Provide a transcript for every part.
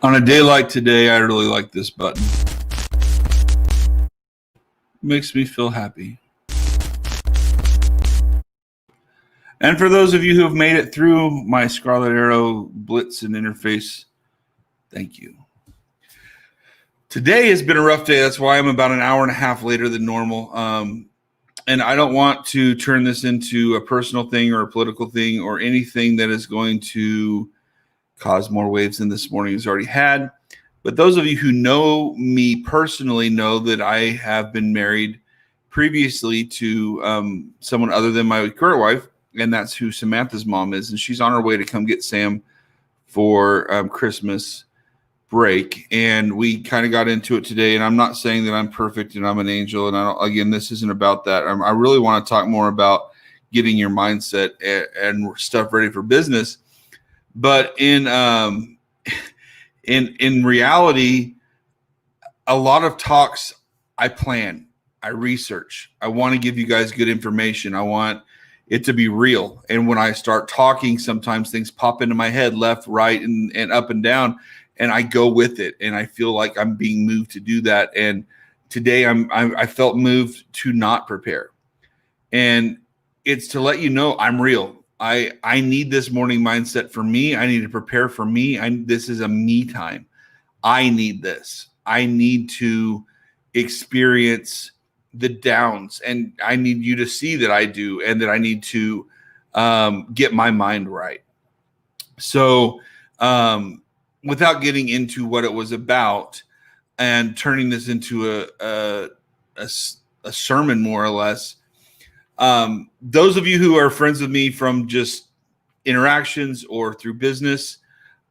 On a day like today, I really like this button. Makes me feel happy. And for those of you who have made it through my Scarlet Arrow Blitz and interface, thank you. Today has been a rough day. That's why I'm about an hour and a half later than normal. And I don't want to turn this into a personal thing or a political thing or anything that is going to cause more waves than this morning has already had. But those of you who know me personally know that I have been married previously to someone other than my current wife, and that's who Samantha's mom is. And she's on her way to come get Sam for Christmas break. And we kind of got into it today. And I'm not saying that I'm perfect and I'm an angel. And again, this isn't about that. I really want to talk more about getting your mindset and stuff ready for business. But in reality, a lot of talks I plan, I research. I want to give you guys good information. I want it to be real. And when I start talking, sometimes things pop into my head, left, right, and up and down, and I go with it. And I feel like I'm being moved to do that. And today I felt moved to not prepare. And it's to let you know I'm real. I need this morning mindset for me. I need to prepare for me. This is a me time. I need this. I need to experience the downs, and I need you to see that I do, and that I need to get my mind right. So without getting into what it was about and turning this into a sermon, more or less, those of you who are friends with me from just interactions or through business,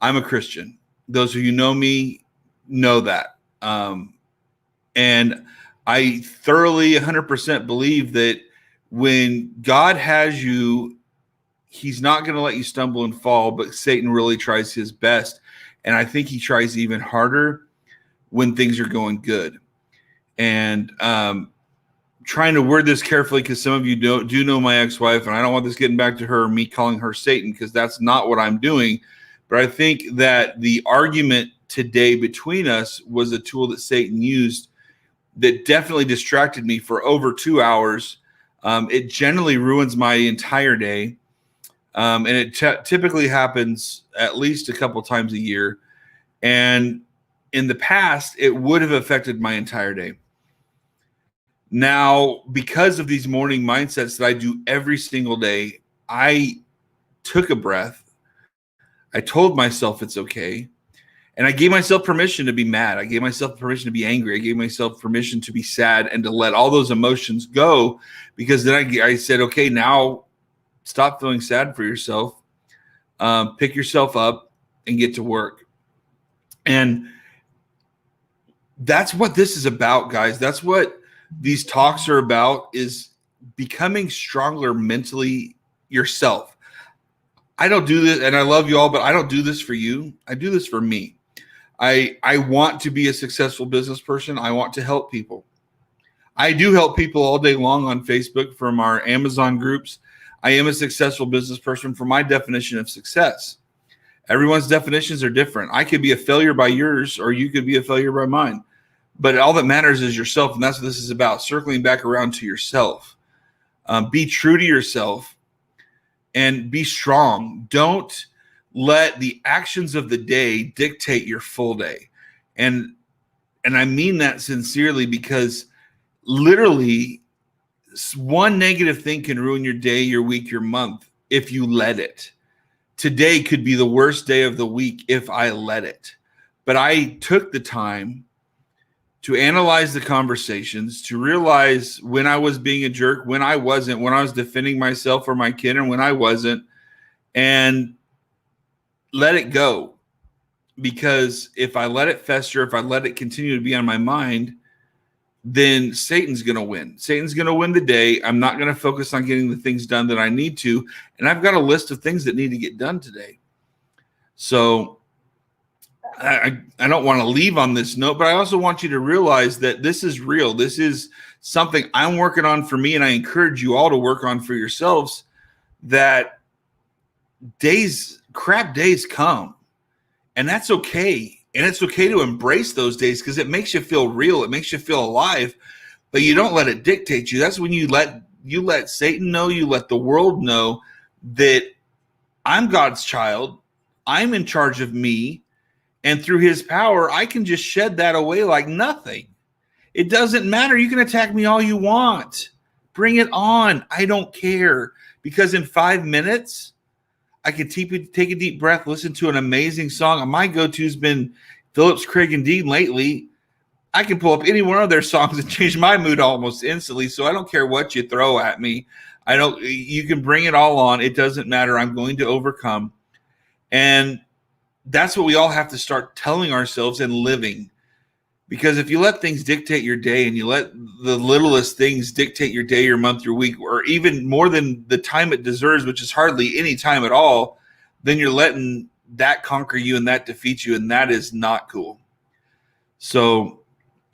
I'm a Christian. Those of you know me know that. And I thoroughly 100% believe that when God has you, he's not going to let you stumble and fall, but Satan really tries his best. And I think he tries even harder when things are going good. And trying to word this carefully, because some of you do know my ex-wife, and I don't want this getting back to her or me calling her Satan, because that's not what I'm doing. But I think that the argument today between us was a tool that Satan used that definitely distracted me for over 2 hours. It generally ruins my entire day. And it typically happens at least a couple times a year. And in the past, it would have affected my entire day. Now, because of these morning mindsets that I do every single day, I took a breath. I told myself it's okay. And I gave myself permission to be mad. I gave myself permission to be angry. I gave myself permission to be sad and to let all those emotions go, because then I said, okay, now stop feeling sad for yourself. Pick yourself up and get to work. And that's what this is about, guys. That's what these talks are about, is becoming stronger mentally yourself. I don't do this, and I love you all, but I don't do this for you. I do this for me. I want to be a successful business person. I want to help people. I do help people all day long on Facebook from our Amazon groups. I am a successful business person from my definition of success. Everyone's definitions are different. I could be a failure by yours, or you could be a failure by mine. But all that matters is yourself, and that's what this is about, circling back around to yourself. Be true to yourself and be strong. Don't let the actions of the day dictate your full day. And I mean that sincerely, because literally one negative thing can ruin your day, your week, your month if you let it. Today could be the worst day of the week if I let it. But I took the time to analyze the conversations, to realize when I was being a jerk, when I wasn't, when I was defending myself or my kid, and when I wasn't, and let it go. Because if I let it fester, if I let it continue to be on my mind, then Satan's going to win. Satan's going to win the day. I'm not going to focus on getting the things done that I need to. And I've got a list of things that need to get done today. So I don't want to leave on this note, but I also want you to realize that this is real. This is something I'm working on for me, and I encourage you all to work on for yourselves, that crap days come, and that's okay. And it's okay to embrace those days because it makes you feel real. It makes you feel alive, but you don't let it dictate you. That's when you let Satan know, you let the world know that I'm God's child. I'm in charge of me. And through his power, I can just shed that away like nothing. It doesn't matter. You can attack me all you want. Bring it on. I don't care. Because in 5 minutes, I can take a deep breath, listen to an amazing song. My go-to has been Phillips, Craig, and Dean lately. I can pull up any one of their songs and change my mood almost instantly. So I don't care what you throw at me. You can bring it all on. It doesn't matter. I'm going to overcome. And that's what we all have to start telling ourselves and living. Because if you let things dictate your day and you let the littlest things dictate your day, your month, your week, or even more than the time it deserves, which is hardly any time at all, then you're letting that conquer you and that defeat you. And that is not cool. So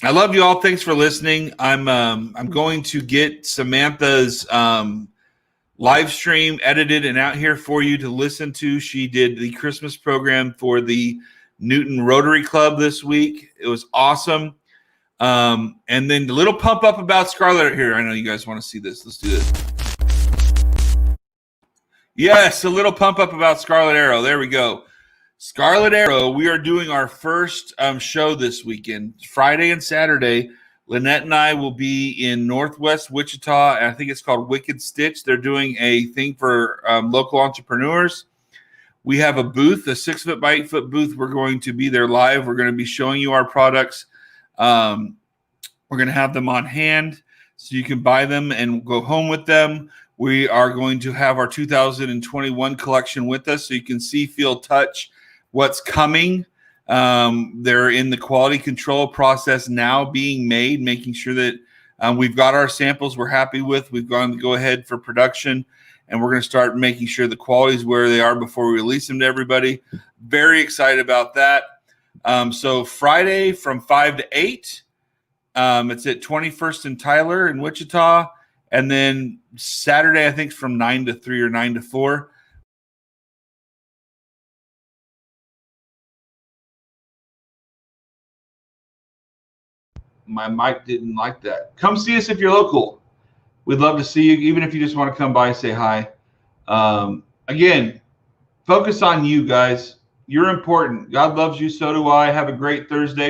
I love you all. Thanks for listening. I'm going to get Samantha's live stream edited and out here for you to listen to. She did the Christmas program for the Newton Rotary Club this week. It was awesome. And then the little pump up about Scarlet here. I know you guys want to see this. Let's do this. Yes, a little pump up about Scarlet Arrow. There we go. Scarlet Arrow, we are doing our first show this weekend, Friday and Saturday. Lynette and I will be in Northwest Wichita, and I think it's called Wicked Stitch. They're doing a thing for local entrepreneurs. We have a booth, a 6 foot by 8 foot booth. We're going to be there live. We're going to be showing you our products. We're going to have them on hand so you can buy them and go home with them. We are going to have our 2021 collection with us so you can see, feel, touch what's coming. They're in the quality control process now being made, making sure that we've got our samples we're happy with. We've gone to go ahead for production. And we're going to start making sure the quality is where they are before we release them to everybody. Very excited about that. So Friday from 5 to 8, it's at 21st and Tyler in Wichita. And then Saturday, I think, from 9 to 3 or 9 to 4. My mic didn't like that. Come see us if you're local. We'd love to see you, even if you just want to come by and say hi. Again, focus on you guys. You're important. God loves you. So do I. Have a great Thursday.